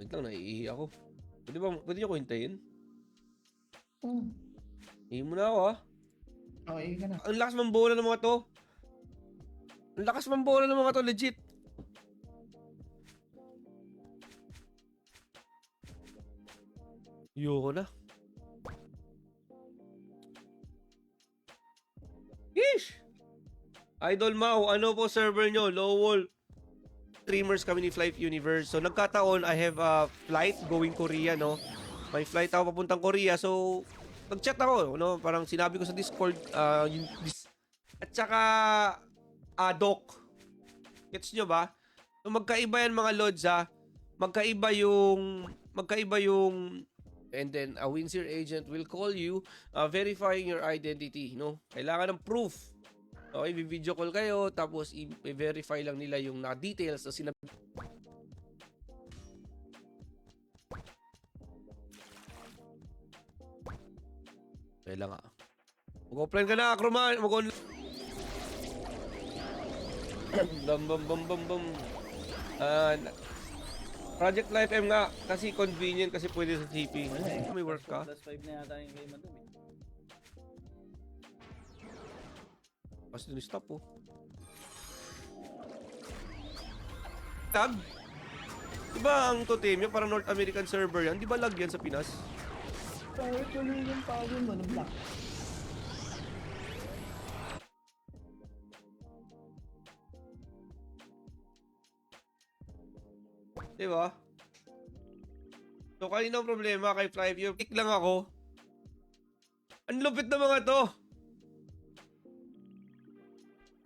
Wait lang, naiihi ako. Pwede nyo ko hintayin? Ihi mo na ako, ha? Okay ka na. Ang lakas mambola ng mga to. Ang lakas mambola ng mga to, legit. Yoko na. Yeesh! Idol Mau, ano po server nyo? Low wall. Streamers kami ni Flight Universe. So, nagkataon, I have a flight going Korea, no? May flight ako papuntang Korea. So, nag-chat ako, no? Parang sinabi ko sa Discord, at saka, Doc. Gets nyo ba? So, magkaiba yan mga lods, ha? Magkaiba yung and then a Windsor agent will call you verifying your identity, no? Kailangan ng proof. Okay, video call kayo tapos i-verify lang nila yung details na sinabi. Kailangan. Mag-offline ka na, Acroman. Mag-online. Bam. Project Life M nga, kasi convenient, kasi pwede sa TP. May work ka? Plus 5 na yata yung game madam eh. Kasi dun stop, oh. Tag? Diba ang totem yan? Parang North American server yan. Di ba lag yan sa Pinas? Bakit tuloy yung power mo ng black? Diba? So, kanina ang problema kay Flyview. Pick lang ako. Ang lupit na mga to.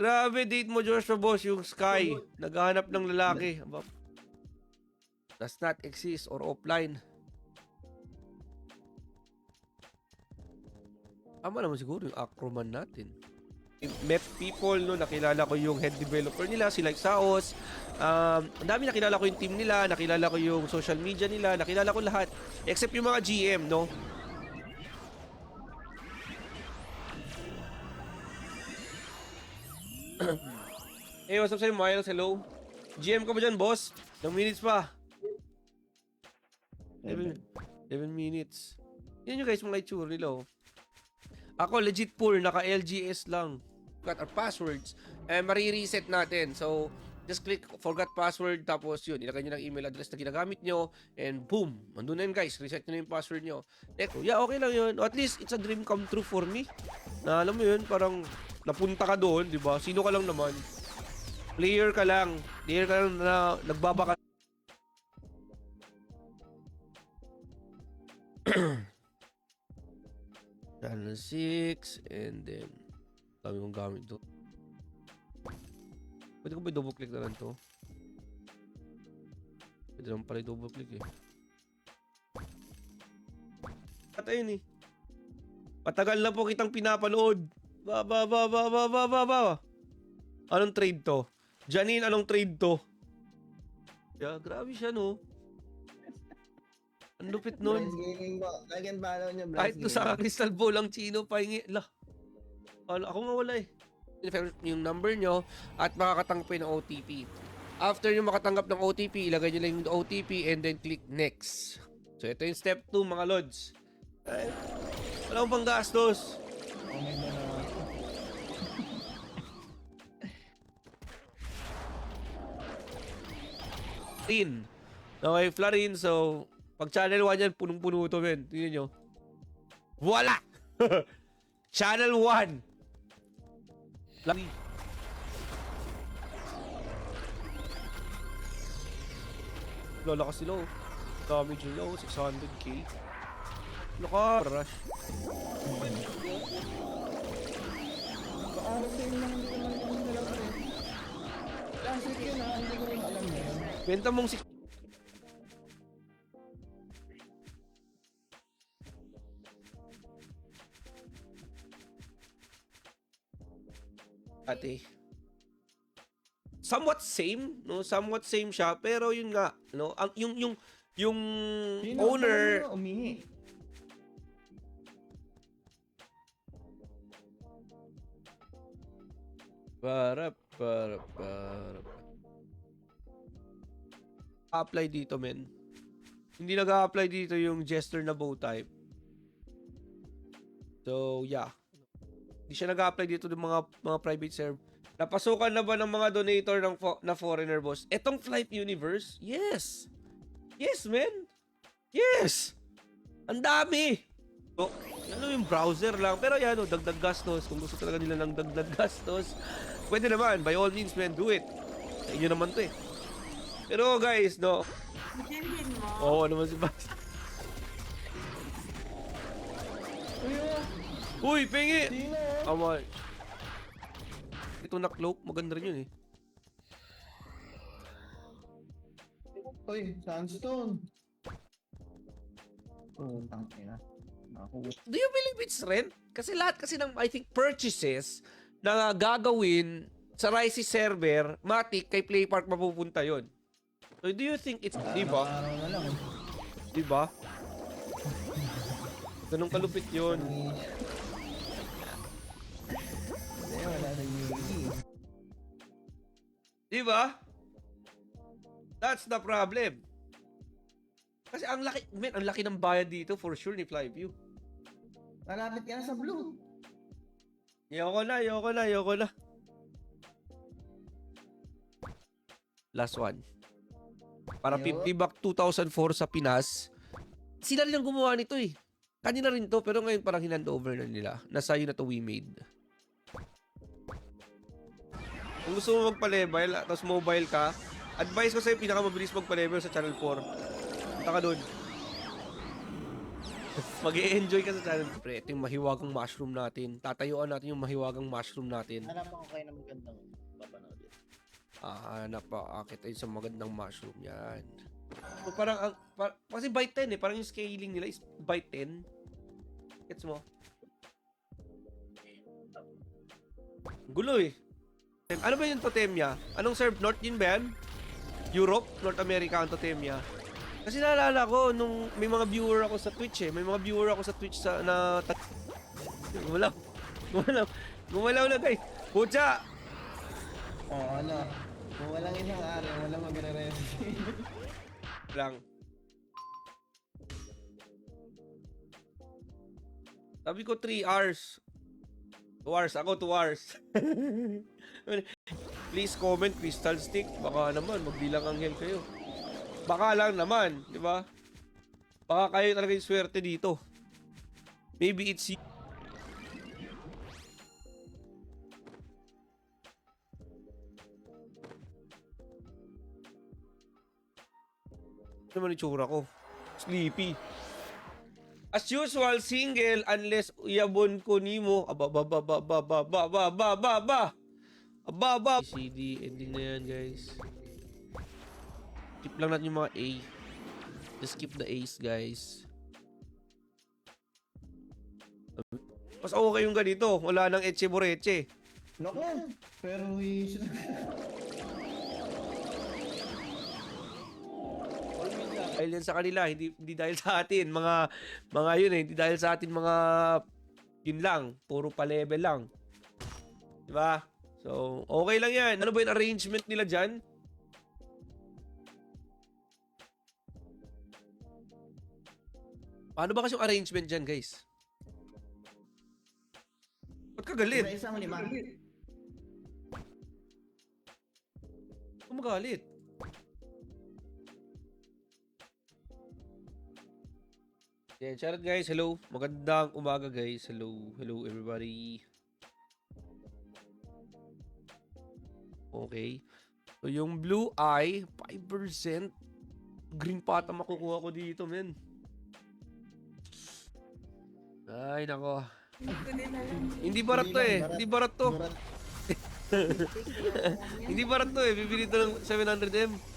Grabe, date mo, Joshua Boss, yung Sky. Naghahanap ng lalaki. Does not exist or offline. Tama naman siguro yung Acroman natin. Met people, no, nakilala ko yung head developer nila, si Like Saos. Ang dami nakilala ko yung team nila, nakilala ko yung social media nila, nakilala ko lahat. Except yung mga GM, no? Hey, what's up sa'yo, Miles? Hello? GM ka ba dyan, boss? 2 minutes pa. 11 minutes. Yan yung guys, mga itsura nila, oh. Ako, legit poor, naka-LGS lang. Got our passwords. Mari-reset natin. So, just click forgot password, tapos yun, ilagay nyo ng email address na ginagamit nyo, and boom, andun na yun guys, reset nyo na yung password nyo. Yeah, okay lang yun. At least, it's a dream come true for me. Na alam mo yun, parang napunta ka doon, di ba? Sino ka lang naman? Player ka lang na nagbabaka. Channel 6, and then dami kong gamit doon. Pwede ko ba double click na lang to? Pwede naman pala double click eh. At ayun eh. Patagal na po kitang pinapanood. Anong trade to? Janine, anong trade to? Yeah, grabe siya, no? Ang lupit nun. Blast Gaming po. Like and follow nyo, Blast Kahit to sa Crystal Ball ang Chino, pahingi. Lah. Ako nga wala eh. Yung number nyo at makakatanggap kayo ng OTP. After nyo makatanggap ng OTP, ilagay nyo lang yung OTP and then click next. So, ito yung step 2, mga lods. Ay, wala akong panggastos. Comment na na. Tin. Okay, Flarin. So, pag channel 1 yan, punong-puno ito, men. Tingnan nyo. Voila! Channel 1. Lagi. Lalakas sila, oh. Damage nila, oh. 600k. Rush. Baka sa'yo lang hindi ko lang kung dalaw pa rin. Classic yun ha, hindi ko rin alam na yun. Benta mong ate. Somewhat same, no? Somewhat same siya, pero yun nga, no? Ang yung Yun na, owner, paano umihi? para apply dito, men. Hindi nag-a-apply dito yung jester na bow type. So, yeah. Hindi siya nag-a-apply dito ng mga private serve. Napasukan na ba ng mga donator na foreigner, boss? Etong Flight Universe? Yes! Yes, man! Yes! Ang dami! So, ano yung browser lang. Pero yan, dagdag gastos. Kung gusto talaga nila ng dagdag gastos, pwede naman. By all means, man, do it. Sa inyo naman to eh. Pero guys, no. Bitin mo. Oo naman si Bas. Uy, pingi! Sino? Amal. Ito na cloak, maganda rin yun eh. Uy, sandstone. Oh, tangina. Ako. Do you believe it's rent? Kasi lahat kasi ng, I think, purchases na gagawin sa Rise server, matik, kay Playpark mapupunta yon. So, do you think it's, di ba? Araw na lang. Di ba? Ganun kalupit yun. Hindi, wala sa Yugi. Di ba? That's the problem. Kasi ang laki, man, ang laki ng bayad dito for sure ni Flyview. Malapit ka na sa blue. Ayoko na. Last one. Para Yo. 50 back 2004 sa Pinas. Sila rin ang gumawa nito eh. Kanina rin to, pero ngayon parang hinand over na nila. Nasa yun na to we made. Kung gusto mo magpa-level, tapos mobile ka, advice ko sa'yo, pinakamabilis magpa-level sa Channel 4. Punta ka dun. Mag-e-enjoy ka sa Channel 4. Ito yung mahiwagang mushroom natin. Tatayuan natin yung mahiwagang mushroom natin. Hanapan ko kayo ng magandang papanoodin. Hanap pa. Akit ay sa magandang mushroom yan. So, parang, kasi byte 10 eh. Parang yung scaling nila is byte 10. Gets mo? Gulo eh. Ano ba yung Totemia? Anong serve? North yun ba yan? Europe? North America ang Totemia? Kasi naalala ko, nung may mga viewer ako sa Twitch eh. May mga viewer ako sa Twitch na... Gumalaw na guys. Pucha! Oh, ano? Kung walang isang araw, walang magre-rescue. Lang. Sabi ko 3 hours. 2 hours. Ako 2 hours. Please comment Crystal Stick. Baka naman magbilang anghel kayo. Baka lang naman, di ba? Baka kayo talaga yung swerte dito. Maybe it's you. Ano naman yung tsura ko? Sleepy. As usual, single unless uyabon ko nimo. Aba. CD, ending na yan, guys. Skip lang natin yung mga A. Just skip the A's, guys. Mas okay yung ganito. Wala nang etche boreche. Naku, pero Dahil yan sa kanila, hindi dahil sa atin. Mga yun eh. Hindi dahil sa atin mga yun lang. Puro pa-level lang. Diba? So, okay lang yan. Ano ba yung arrangement nila dyan? Paano ba kasi yung arrangement dyan, guys? Ba't ka galit? isang lima. Ba't magalit? Yeah, shout out guys. Hello. Magandang umaga guys. Hello. Hello everybody. Okay. So yung blue eye, 5%. Green pata makukuha ko dito, men. Ay, nako. Hindi barat to eh. Hindi barat to. Hindi barat to eh. Bibili to ng 700M.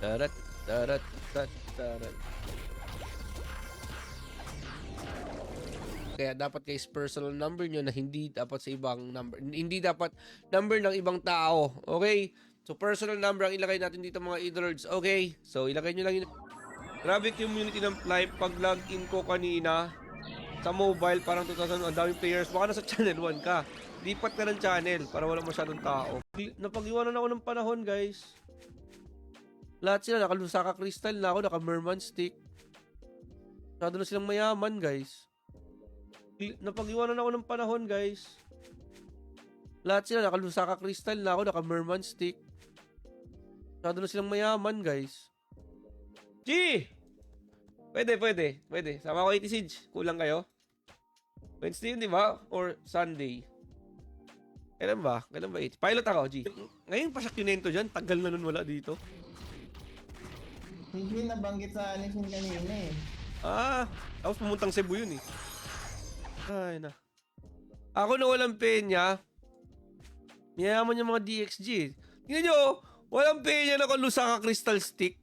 Tarat. Kaya dapat guys personal number nyo na hindi dapat sa ibang number. Hindi dapat number ng ibang tao. Okay? So personal number ang ilagay natin dito mga idolords. Okay? So ilagay nyo lang yun. Grabe community ng Fly. Pag login ko kanina, Sa mobile, parang 2,000, ang daming players. Baka nasa channel 1 ka. Lipat ka ng channel para wala masyadong tao. Napag-iwanan ako ng panahon, guys. Lahat sila, naka-Lusaka Crystal na ako, naka-Merman Stick. Masyado na silang mayaman, guys. Napag-iwanan ako ng panahon, guys. Lahat sila, naka-Lusaka Crystal na ako, naka-Merman Stick. Masyado na silang mayaman, guys. G! Pwede. Sama ko 80 Siege. Kulang kayo? Wednesday yun, di ba? Or Sunday? Kailan ba? 8? Pilot ako, G. Ngayon pa siya kinento dyan. Tagal na nun wala dito. Hindi nabanggit sa Alisin kanina eh. Tapos pumuntang Cebu yun eh. Ay na. Ako na walang penya. Mayaman yung mga DXG. Tingnan nyo, walang penya na Lusaka Crystal Stick.